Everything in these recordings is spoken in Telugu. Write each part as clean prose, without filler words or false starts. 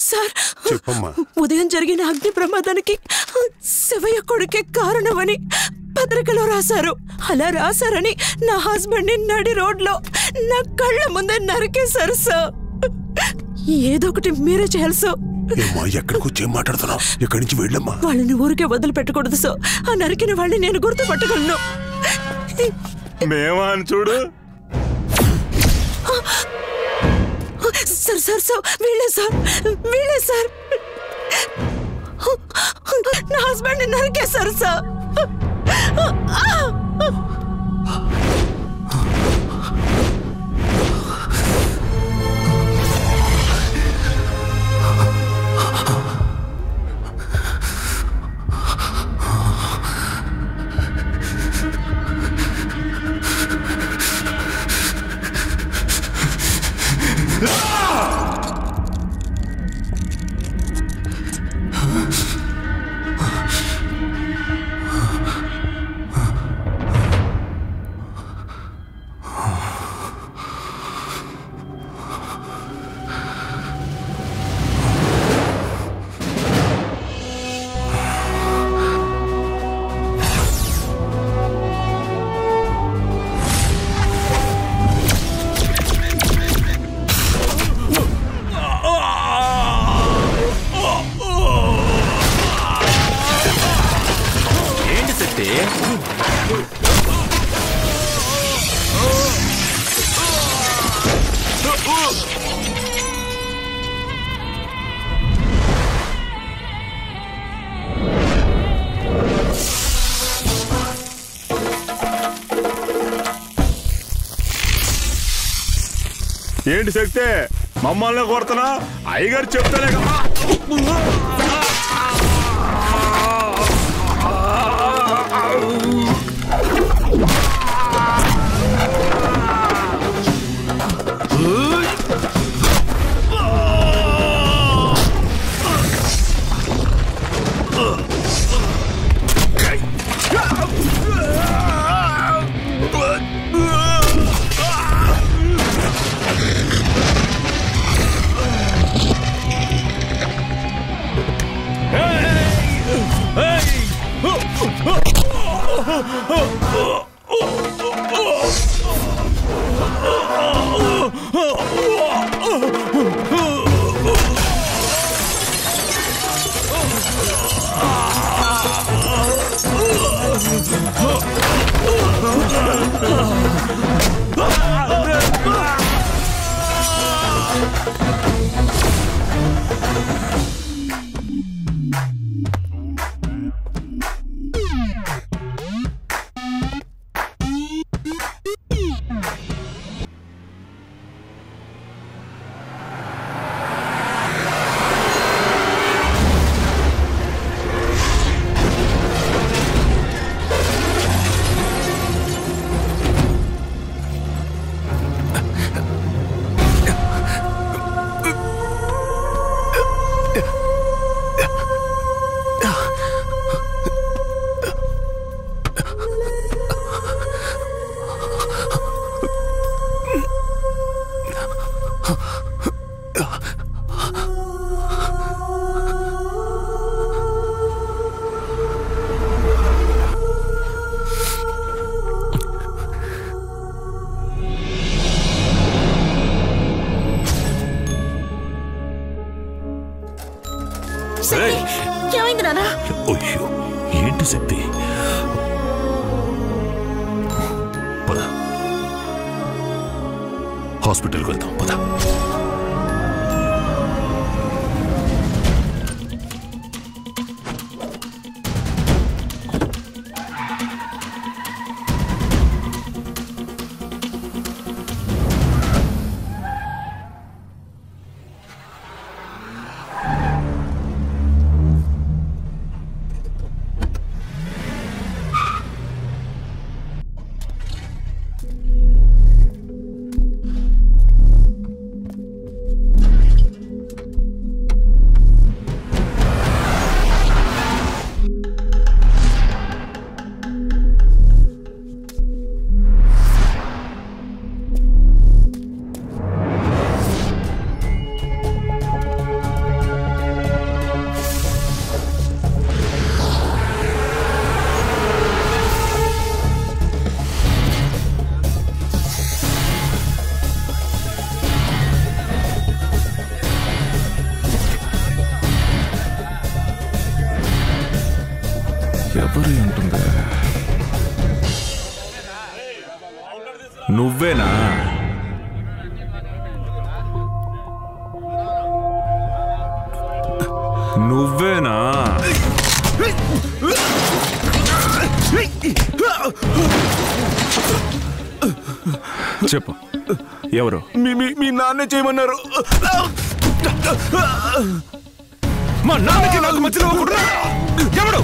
సార్, ఉదయం జరిగిన అగ్ని ప్రమాదానికి శివయ్య కొడుకే కారణమని పత్రికలో రాశారు. అలా రాశారని నా హస్బెండ్ ని నడి రోడ్లో నా కళ్ళ ముందే నరికేశారు సార్. ఏదో ఒకటి మీరే చేయాలి సార్. ఎక్కడికి మాట్లాడుతున్నావు? ఎక్కడి నుంచి వెళ్ళమ్మా? వాళ్ళని ఊరికే వదిలిపెట్టకూడదు సార్. ఆ నరికిన వాళ్ళని నేను గుర్తుపట్టగలను. మేమా అని చూడు. సార్ సార్ సార్ వీళ్ళే సార్, వీళ్ళే సార్. నా హస్బెండ్ ని నరికేశారు సార్. ఏంటి శక్తి మమ్మల్ని కొడుతున్నా? అయ్యగారు చెప్తానే కదా. ఏమైంది నాన్న? అయ్యో ఏంటి శక్తి? పద హాస్పిటల్కి వెళ్తాం. పద. ఎవరు ఉంటుంది? నువ్వేనా? నువ్వేనా? చెప్పు, ఎవరు? మీ నాన్నే చేయమన్నారు. మా నాన్నకి నాకు మధ్యలో ఎవడు?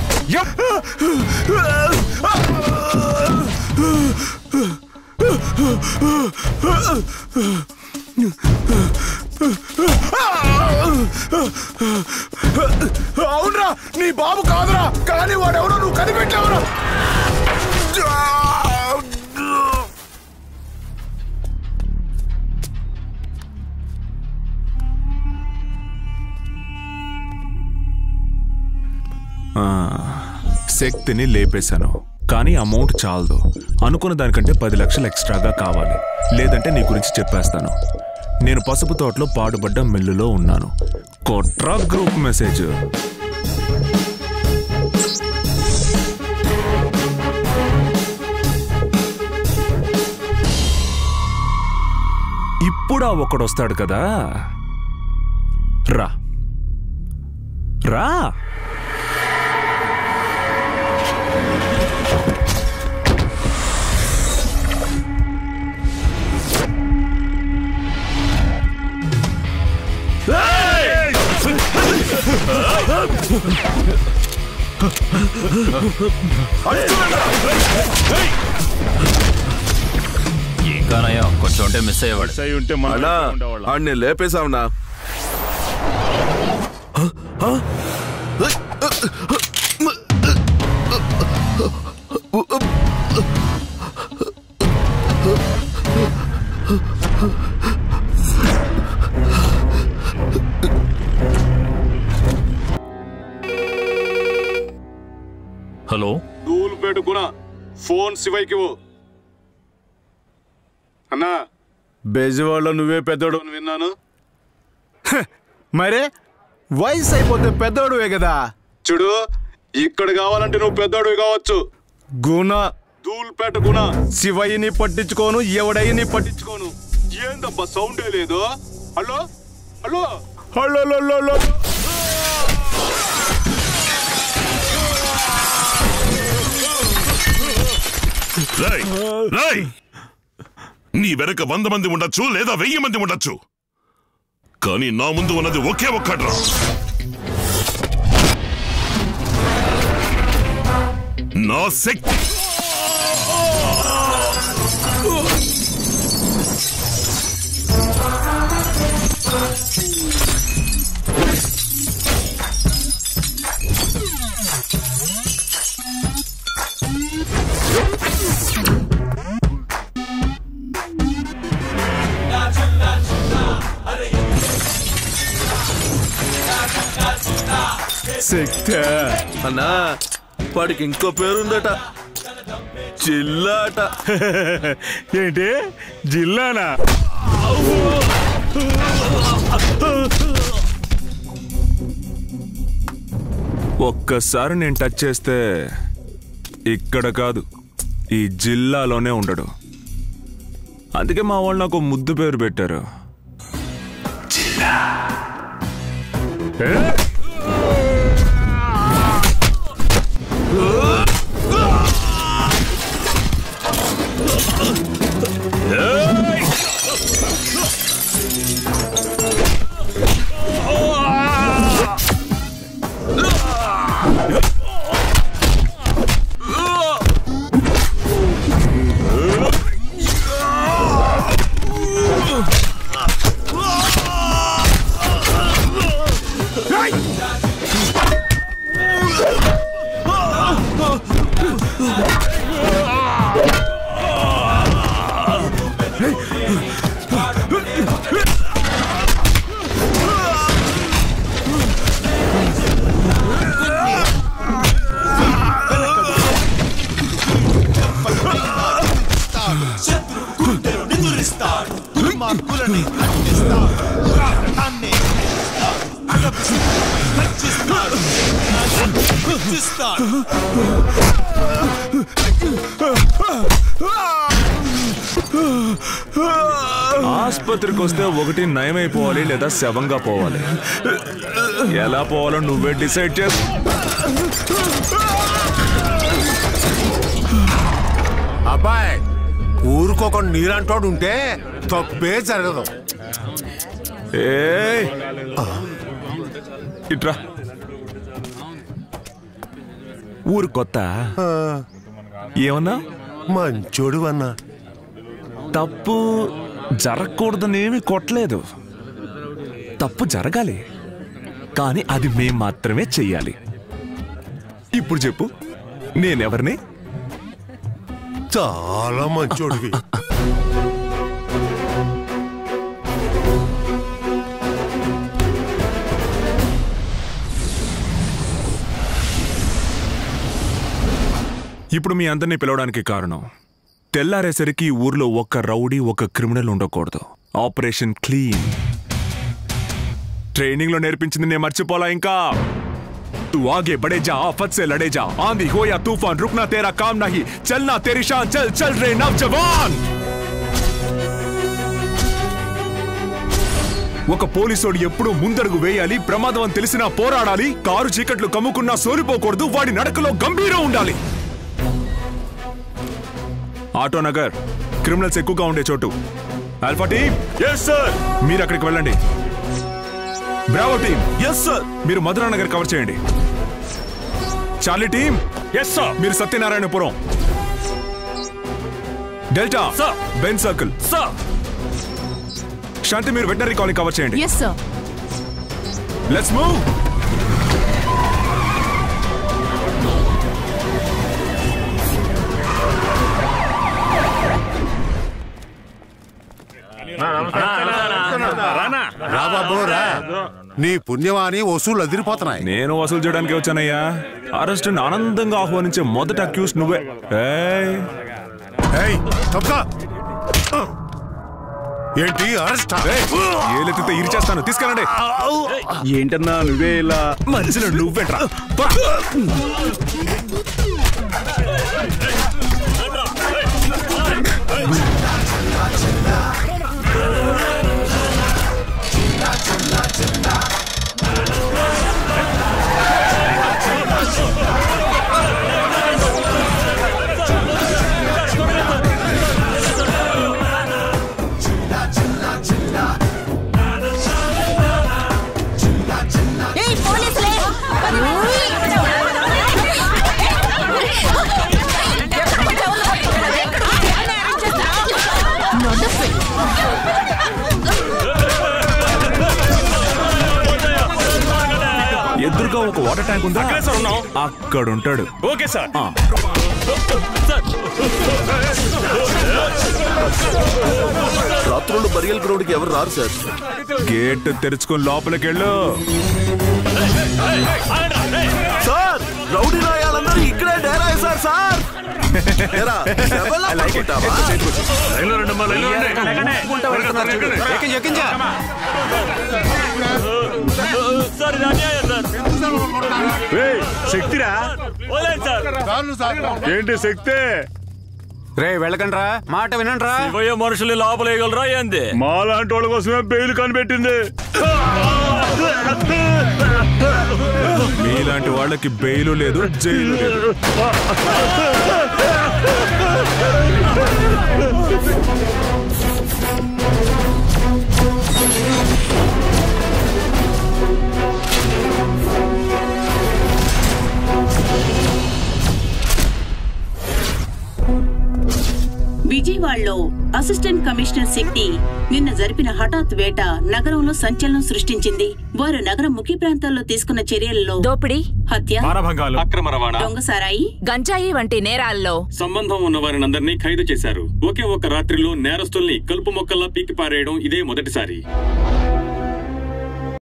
అవునరా, నీ బాబు కాదురా, కానీ వాడెవడో నువ్వు కనిపెట్టావురా. శక్తిని లేపేశాను, కానీ అమౌంట్ చాలదు. అనుకున్న దానికంటే 10 లక్షలు ఎక్స్ట్రాగా కావాలి, లేదంటే నీ గురించి చెప్పేస్తాను. నేను పసుపు తోటలో పాడుబడ్డ మిల్లులో ఉన్నాను. కొట్రా గ్రూప్ మెసేజ్. ఇప్పుడు ఒకడొస్తాడు కదా, రా రా. ఇంకానయ్యా కొంచెం ఉంటే మిస్ అయ్యేవాడు. ఆడిని లేపేశావునా? హలో, దూల్పేట గుణ, ఫోన్ శివయ్కి అన్నా. బెజవాడలో నువ్వే పెద్దోడు విన్నాను. మరే వయసు అయిపోతే పెద్దోడువే కదా. చూడు, ఇక్కడ కావాలంటే నువ్వు పెద్దోడువి కావచ్చు. గుణ, దూల్పేట గుణ. శివయ్యని పట్టించుకోను, ఎవడయ్యని పట్టించుకోను. ఏందబ్బా సౌండే లేదు. Hello hello hello. నీ వెనక 100 మంది ఉండొచ్చు, లేదా 1000 మంది ఉండొచ్చు, కానీ నా ముందు ఉన్నది ఒకే ఒక్కడ్రా. నా శక్తి. శక్తి అన్నా, వాడికి ఇంకో పేరుందట, జిల్లాట. ఏంటి జిల్లానా? ఒక్కసారి నేను టచ్ చేస్తే ఇక్కడ కాదు, ఈ జిల్లాలోనే ఉండడు. అందుకే మా వాళ్ళు నాకు ముద్దు పేరు పెట్టారు, జిల్లా. దుర్మార్గులని ఖండిస్తాడు, రాగటాన్ని ఖండిస్తాడు. ఆసుపత్రికి వస్తే ఒకటి నయమైపోవాలి లేదా శవంగా పోవాలి. ఎలా పోవాలో నువ్వే డిసైడ్ చేసు. అబ్బాయి ఊరుకోకుండా నీరంటోడు ఉంటే తప్పే జరగదు. ఇట్రా. ఊరు కొత్త ఏమన్నా? మంచోడు అన్నా. తప్పు జరగకూడదనేమి కొట్టలేదు. తప్పు జరగాలి, కానీ అది మేం మాత్రమే చెయ్యాలి. ఇప్పుడు చెప్పు, నేనెవరిని? చాలా మంచోడివి. ఇప్పుడు మీ అందరినీ పిలవడానికి కారణం, తెల్లారేసరికి ఊర్లో ఒక్క రౌడీ ఒక్క క్రిమినల్ ఉండకూడదు. Operation clean. ట్రైనింగ్ లో నేర్పించింది నేను మర్చిపోలా ఇంకా. तू आगे बढ़े जा, आफत से लड़े जा, आंधी हो या तूफान रुकना तेरा काम नहीं, चलना तेरी शान, चल चल रे नौजवान. ఒక పోలీసోడు ఎప్పుడూ ముందడుగు వేయాలి, ప్రమాదం అని తెలిసినా పోరాడాలి, కారు చీకట్లు కమ్ముకున్నా సోలిపోకూడదు, వాడి నడకలో గంభీరం ఉండాలి. ఆటోనగర్ క్రిమినల్స్ ఎక్కువగా ఉండే చోటు. ఆల్ఫా టీమ్, yes sir, మీరు అక్కడికి వెళ్ళండి. బ్రావో టీమ్, yes sir, మీరు మధురానగర్ కవర్ చేయండి. చార్లీ టీమ్, yes sir, మీరు Satyanarayanapuram. Delta sir, Benz circle. Sir. Shanti, మీరు వెటనరీ కాలనీ కవర్ చేయండి. Yes sir. Let's move. రా బాబు రా. నీ పుణ్యమాని వసూలు అదిరిపోతున్నాయి. నేను వసూలు చేయడానికి వచ్చానయ్యా. అరెస్ట్ ఆనందంగా ఆహ్వానించే మొదట అక్యూస్ నువ్వే. ఏంటి అరెస్ట్? ఏలెత్తితే ఇరిచేస్తాను, తీసుకెళ్ళండి. ఏంటన్నా నువ్వే ఇలా మధ్యలో నువ్వేట్రా? ఎదురుగా ఒక వాటర్ ట్యాంక్ ఉందా? అక్కడ ఉంటాడు. Okay sir. రాత్రులు బరియల్ గ్రౌండ్ కి ఎవరు రారు సార్. గేట్ తెరుచుకొని లోపలికి వెళ్ళు. సార్ రౌడీ నాయాలందరూ ఇక్కడే డేరా వేశారు సార్. శక్తిరా ఏంటి శక్తి? రే వెళ్ళకండి రా, మాట వినండి రా. మనుషులు లోపలేయగలరా ఏంది? మాలాంటి వాళ్ళ కోసమే బెయిల్ కనిపెట్టింది. మీలాంటి వాళ్ళకి బెయిలు లేదు, జైలు లేదు. విజయవాడలో అసిస్టెంట్ కమిషనర్ శక్తి నిన్న జరిపిన హఠాత్ వేట నగరంలో సంచలనం సృష్టించింది. వారు నగరం ముఖ్య ప్రాంతాల్లో తీసుకున్న చర్యలలో దోపిడీ, హత్య, అక్రమ రవాణా, దొంగసారాయి, గంజాయి వంటి నేరాల్లో సంబంధం ఉన్న వారినందరినీ ఖైదు చేశారు. ఒకే ఒక్క రాత్రిలో నేరస్తుల్ని కలుపు మొక్కల్లా పీకి పారేయడం ఇదే మొదటిసారి.